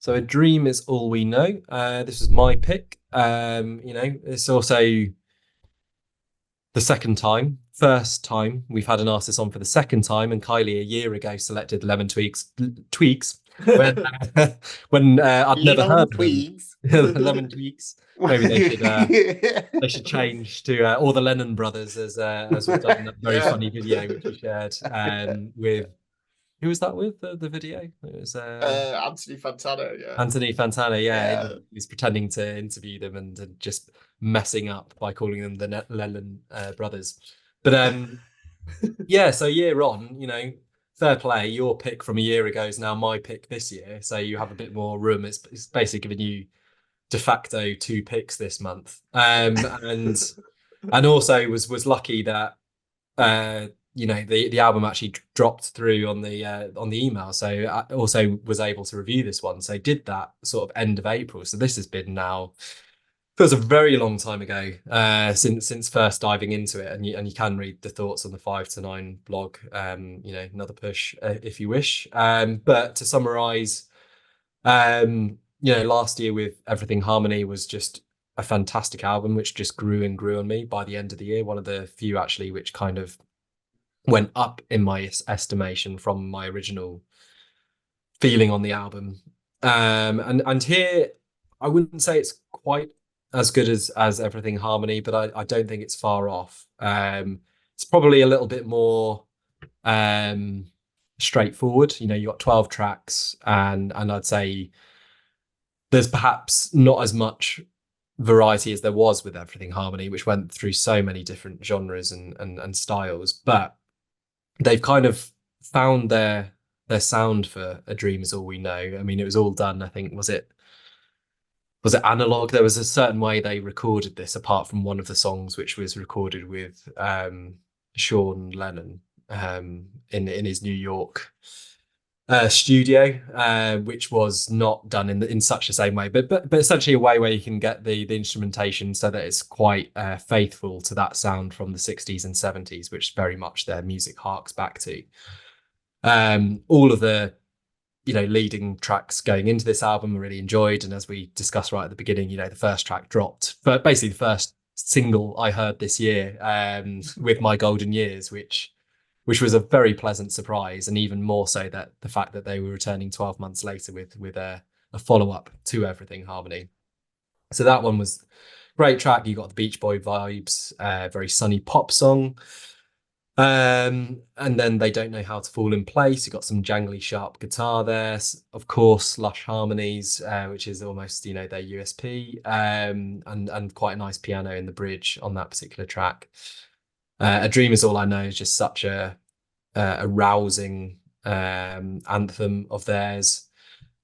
So a dream is all we know. This is my pick. It's also the second time. First time we've had an artist on for the second time, and Kylie a year ago selected Lemon Twigs when I'd never Lemon heard of them. Twigs. Lemon Twigs. Maybe they should change to all the Lennon brothers as we've done in that very Yeah. funny video which we shared with who was that with the video? It was Anthony Fantano, yeah. Anthony Fantana, yeah, Yeah. he was pretending to interview them and just messing up by calling them the Lennon brothers. But yeah, so year on, fair play. Your pick from a year ago is now my pick this year, so you have a bit more room. It's basically giving you de facto two picks this month, and also was lucky that the album actually dropped through on the email, so I also was able to review this one. So did that sort of end of April. So this has been now feels a very long time ago since first diving into it, and you can read the thoughts on the 5 to 9 blog. Another push if you wish. But to summarize, last year with Everything Harmony was just a fantastic album, which just grew and grew on me by the end of the year. One of the few actually which kind of went up in my estimation from my original feeling on the album. And here I wouldn't say it's quite as good as Everything Harmony, but I don't think it's far off. It's probably a little bit more straightforward. You got 12 tracks, and I'd say there's perhaps not as much variety as there was with Everything Harmony, which went through so many different genres and styles. But they've kind of found their sound for A Dream Is All We Know. I mean, it was all done, I think, was it analog? There was a certain way they recorded this, apart from one of the songs which was recorded with Sean Lennon in his New York studio, which was not done in such the same way, but essentially a way where you can get the instrumentation so that it's quite faithful to that sound from the 60s and 70s, which very much their music harks back to. All of the leading tracks going into this album I really enjoyed, and as we discussed right at the beginning, the first track dropped, but basically the first single I heard this year with My Golden Years, which was a very pleasant surprise, and even more so that the fact that they were returning 12 months later with a follow-up to Everything Harmony. So that one was great track. You got the Beach Boy vibes, very sunny pop song. And then They Don't Know How to Fall in Place. You got some jangly sharp guitar there, of course, lush harmonies, which is almost their USP, and quite a nice piano in the bridge on that particular track. A Dream Is All I Know is just such a rousing anthem of theirs,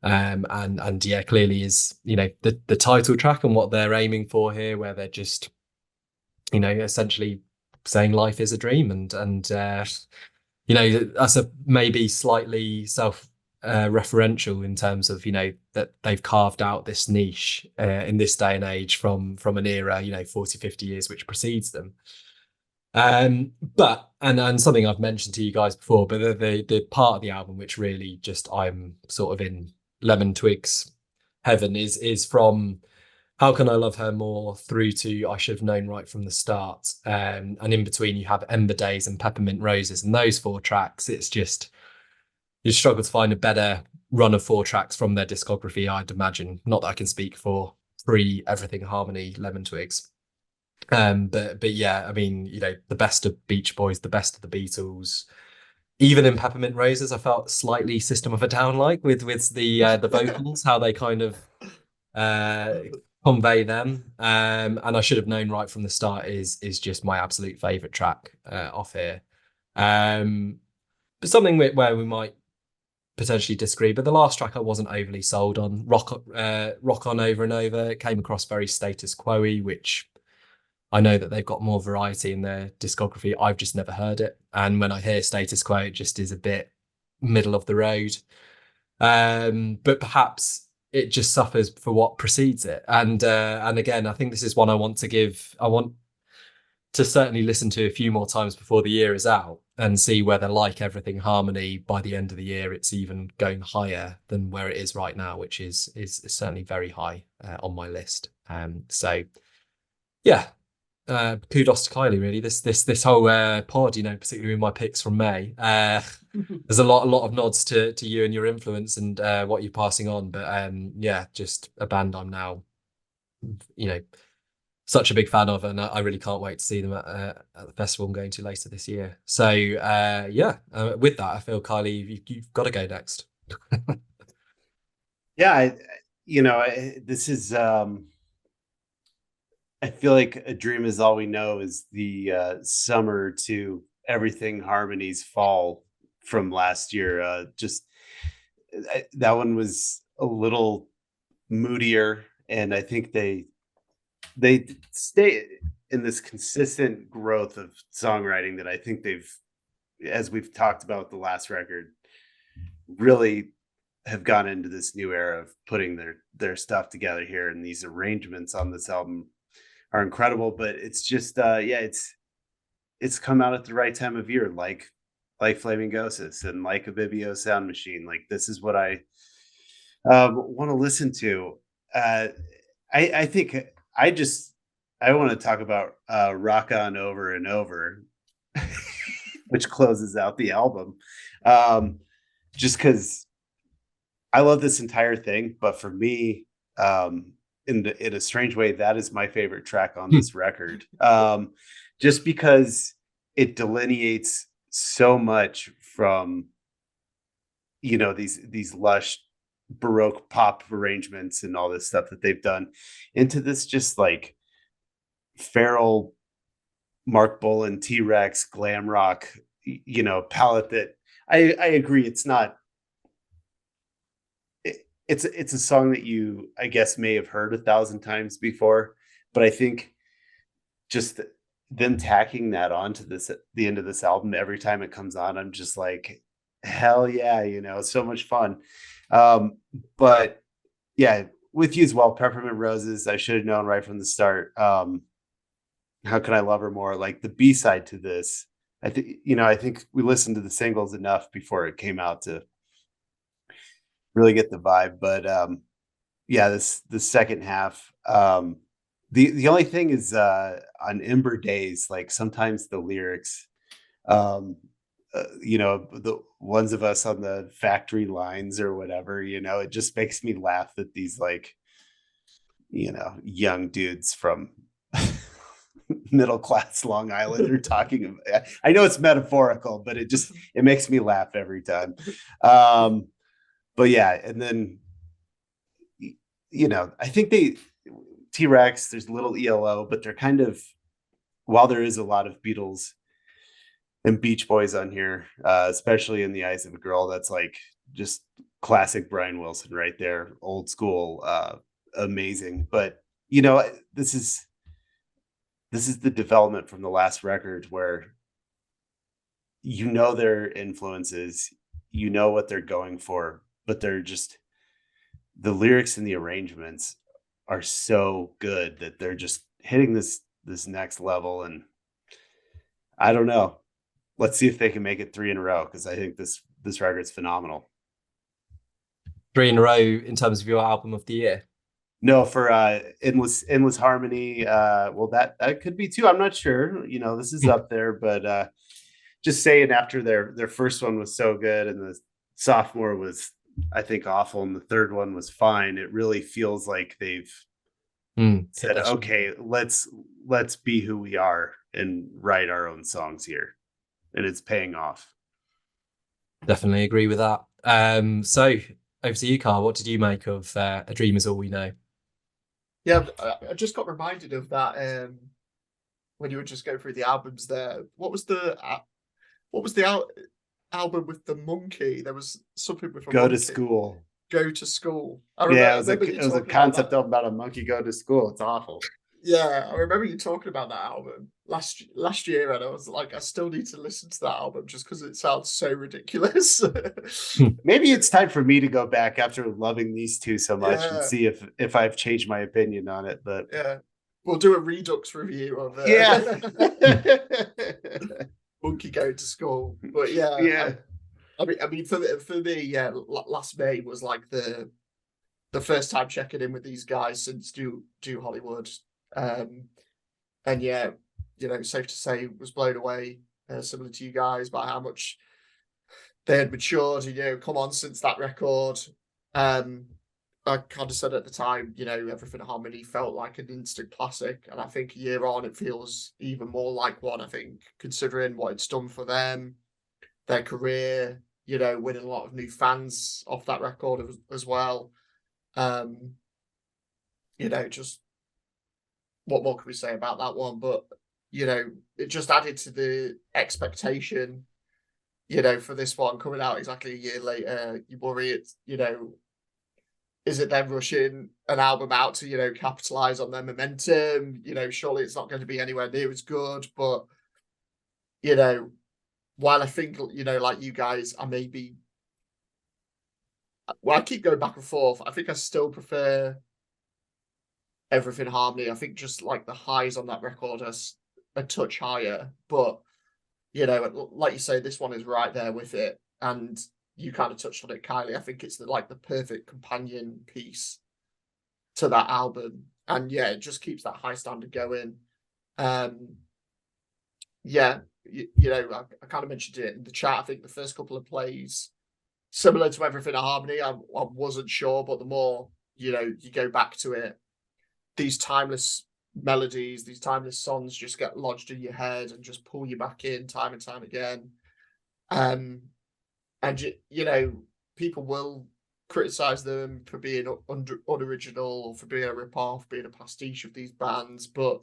and yeah, clearly is the title track and what they're aiming for here, where they're just essentially saying life is a dream, and that's a maybe slightly self referential in terms of that they've carved out this niche in this day and age from an era 40-50 years which precedes them. But something I've mentioned to you guys before, but the part of the album which really just I'm sort of in Lemon Twigs heaven is from How Can I Love Her More through to I Should Have Known Right from the Start. And in between you have Ember Days and Peppermint Roses, and those 4 tracks, it's just you struggle to find a better run of 4 tracks from their discography, I'd imagine. Not that I can speak for pre Everything Harmony Lemon Twigs. But yeah, I mean, the best of Beach Boys, the best of the Beatles. Even in Peppermint Roses, I felt slightly System of a Down like with the vocals, how they kind of convey them. And I Should Have Known Right from the Start is just my absolute favorite track off here. But something where we might potentially disagree, but the last track I wasn't overly sold on. Rock On Over and Over, it came across very status quo-y, which I know that they've got more variety in their discography. I've just never heard it. And when I hear status quo, it just is a bit middle of the road. But perhaps it just suffers for what precedes it. And again, I think this is one I want to certainly listen to a few more times before the year is out. and see whether, like everything harmony, by the end of the year it's even going higher than where it is right now, which is certainly very high on my list. So yeah, kudos to Kylie. Really, this whole pod, particularly with my picks from May. There's a lot of nods to you and your influence and what you're passing on. But yeah, just a band I'm now, such a big fan of, and I really can't wait to see them at the festival I'm going to later this year. So yeah, with that, I feel Kylie, you've got to go next. Yeah, this is. I feel like A Dream Is All We Know is the summer to Everything Harmony's fall from last year. That one was a little moodier, and I think they stay in this consistent growth of songwriting that I think they've, as we've talked about the last record, really have gone into this new era of putting their stuff together here, and these arrangements on this album are incredible. But it's just it's come out at the right time of year, like Flaming Ghosts and like a Vibio Sound Machine. Like, this is what I want to listen to. I think I want to talk about Rock On Over and Over, which closes out the album. Just because I love this entire thing, but for me, in a strange way, that is my favorite track on this record. Just because it delineates so much from, these lush Baroque pop arrangements and all this stuff that they've done into this just like feral Mark Bolan, T-Rex, glam rock, palette that I agree it's not. It's a song that you, I guess, may have heard 1,000 times before, but I think just them tacking that onto the end of this album every time it comes on, I'm just like, hell yeah, it's so much fun. But yeah, with you as well, Peppermint Roses, I should have known right from the start. How Can I Love Her More? Like, the B-side to this, I think we listened to the singles enough before it came out to really get the vibe. But yeah, the second half, the only thing is on Ember Days, like sometimes the lyrics, the ones of us on the factory lines or whatever, it just makes me laugh that these like, young dudes from middle class Long Island are talking about. I know it's metaphorical, but it makes me laugh every time. But yeah, and then I think T-Rex, there's a little ELO, but they're kind of, while there is a lot of Beatles and Beach Boys on here, especially In the Eyes of a Girl, that's like just classic Brian Wilson right there, old school, amazing. But this is the development from the last record where their influences, what they're going for, but they're just, the lyrics and the arrangements are so good that they're just hitting this next level. And I don't know. Let's see if they can make it 3 in a row, because I think this record's phenomenal. 3 in a row in terms of your album of the year? No, for Endless Harmony. Well, that could be 2. I'm not sure. This is up there, but just saying, after their first one was so good and the sophomore was, I think, awful, and the third one was fine, it really feels like they've said, okay, let's be who we are and write our own songs here, and it's paying off. Definitely agree with that. So over to you, Karl. What did you make of A Dream Is All We Know? Yeah, I just got reminded of that when you were just going through the albums there. What was the album with the monkey? There was something with a Go monkey. to School. Go to School. Yeah, it was a concept about a monkey go to school. It's awful. Yeah, I remember you talking about that album last year, and I was like, I still need to listen to that album just because it sounds so ridiculous. Maybe it's time for me to go back after loving these two so much and see if I've changed my opinion on it. But yeah, we'll do a Redux review of it. Yeah. monkey going to school. But yeah, Yeah. I mean, for me, yeah, last May was like the first time checking in with these guys since Do Hollywood, and yeah, you know, safe to say, was blown away, similar to you guys, by how much they had matured, you know, come on since that record. I kind of said at the time, you know, Everything Harmony felt like an instant classic, and I think a year on, it feels even more like one. I think, considering what it's done for them, their career, you know, winning a lot of new fans off that record as well. You know, just what more can we say about that one? But you know, it just added to the expectation. You know, for this one coming out exactly a year later, you worry it's, you know, is it them rushing an album out to, you know, capitalize on their momentum? You know, surely it's not going to be anywhere near as good. But, you know, while I think, you know, like you guys, I keep going back and forth. I think I still prefer Everything Harmony. I think just like the highs on that record are a touch higher. But, you know, like you say, this one is right there with it. And you kind of touched on it, Kylie. I think it's the perfect companion piece to that album, and yeah, it just keeps that high standard going. Yeah, you know, I kind of mentioned it in the chat. I think the first couple of plays, similar to Everything in Harmony, I wasn't sure, but the more, you know, you go back to it, these timeless melodies, these timeless songs just get lodged in your head and just pull you back in time and time again. And you know, people will criticize them for being unoriginal or for being a rip-off, being a pastiche of these bands, but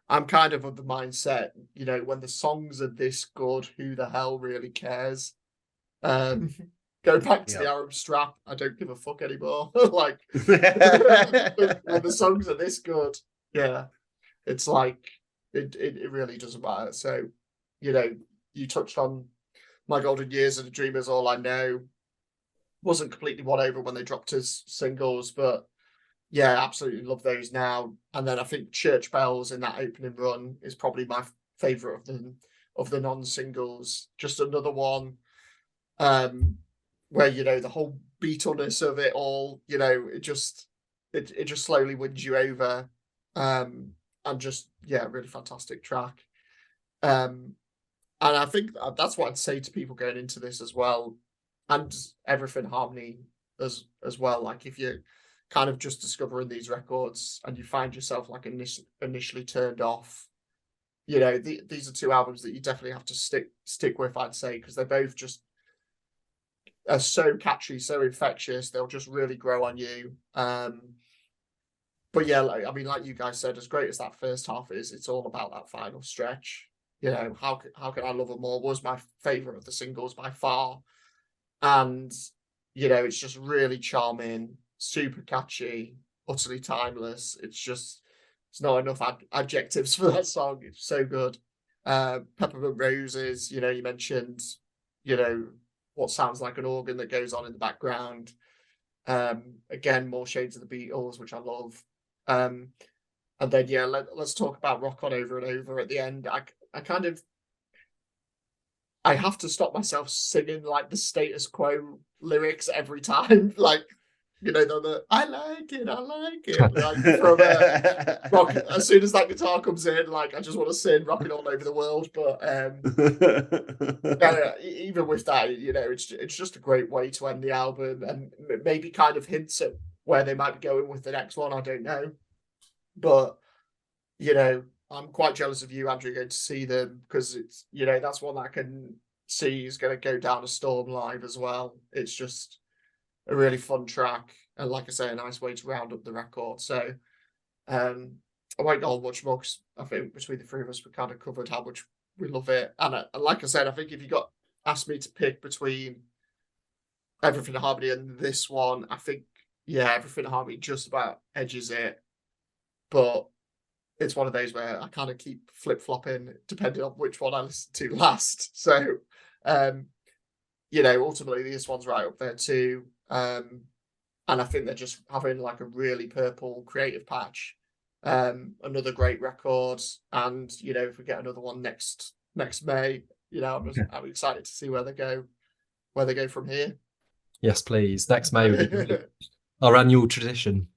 I'm kind of the mindset, you know, when the songs are this good, who the hell really cares? Go back to the Arab Strap. I don't give a fuck anymore. Like when the songs are this good, yeah, it's like it really doesn't matter. So, you know, you touched on My Golden Years and A Dream Is All I Know. Wasn't completely won over when they dropped his singles, but yeah, absolutely love those now. And then I think Church Bells in that opening run is probably my favourite of the non-singles. Just another one where, you know, the whole Beatleness of it all, you know, it just slowly wins you over. And just, yeah, really fantastic track. And I think that's what I'd say to people going into this as well, and Everything Harmony as well. Like, if you're kind of just discovering these records and you find yourself like initially turned off, you know, these are two albums that you definitely have to stick with, I'd say, because they're both just are so catchy, so infectious. They'll just really grow on you. But yeah, like, I mean, like you guys said, as great as that first half is, it's all about that final stretch. You know, how can I love it more was my favorite of the singles by far, and you know, it's just really charming, super catchy, utterly timeless. It's not enough adjectives for that song. It's so good. Peppermint Roses, you know, you mentioned, you know, what sounds like an organ that goes on in the background. Again, more shades of the Beatles, which I love. And then yeah, let's talk about Rock On Over and Over at the end. I have to stop myself singing like the Status Quo lyrics every time. Like, you know, I like it. Like from rock. As soon as that guitar comes in, like I just want to sing "Rocking All Over the World." But even with that, you know, it's just a great way to end the album, and maybe kind of hints at where they might be going with the next one. I don't know, but you know, I'm quite jealous of you, Andrew, going to see them, because it's, you know, that's one that I can see is going to go down a storm live as well. It's just a really fun track, and like I say, a nice way to round up the record. So I won't go on much more, because I think between the three of us we kind of covered how much we love it. And like I said, I think if you asked me to pick between Everything in Harmony and this one, I think, yeah, Everything in Harmony just about edges it, but it's one of those where I kind of keep flip-flopping depending on which one I listen to last. So, you know, ultimately this one's right up there too. And I think they're just having like a really purple creative patch. Another great record. And, you know, if we get another one next May, I'm excited to see where they go from here. Yes, please. Next May would be great. Our annual tradition.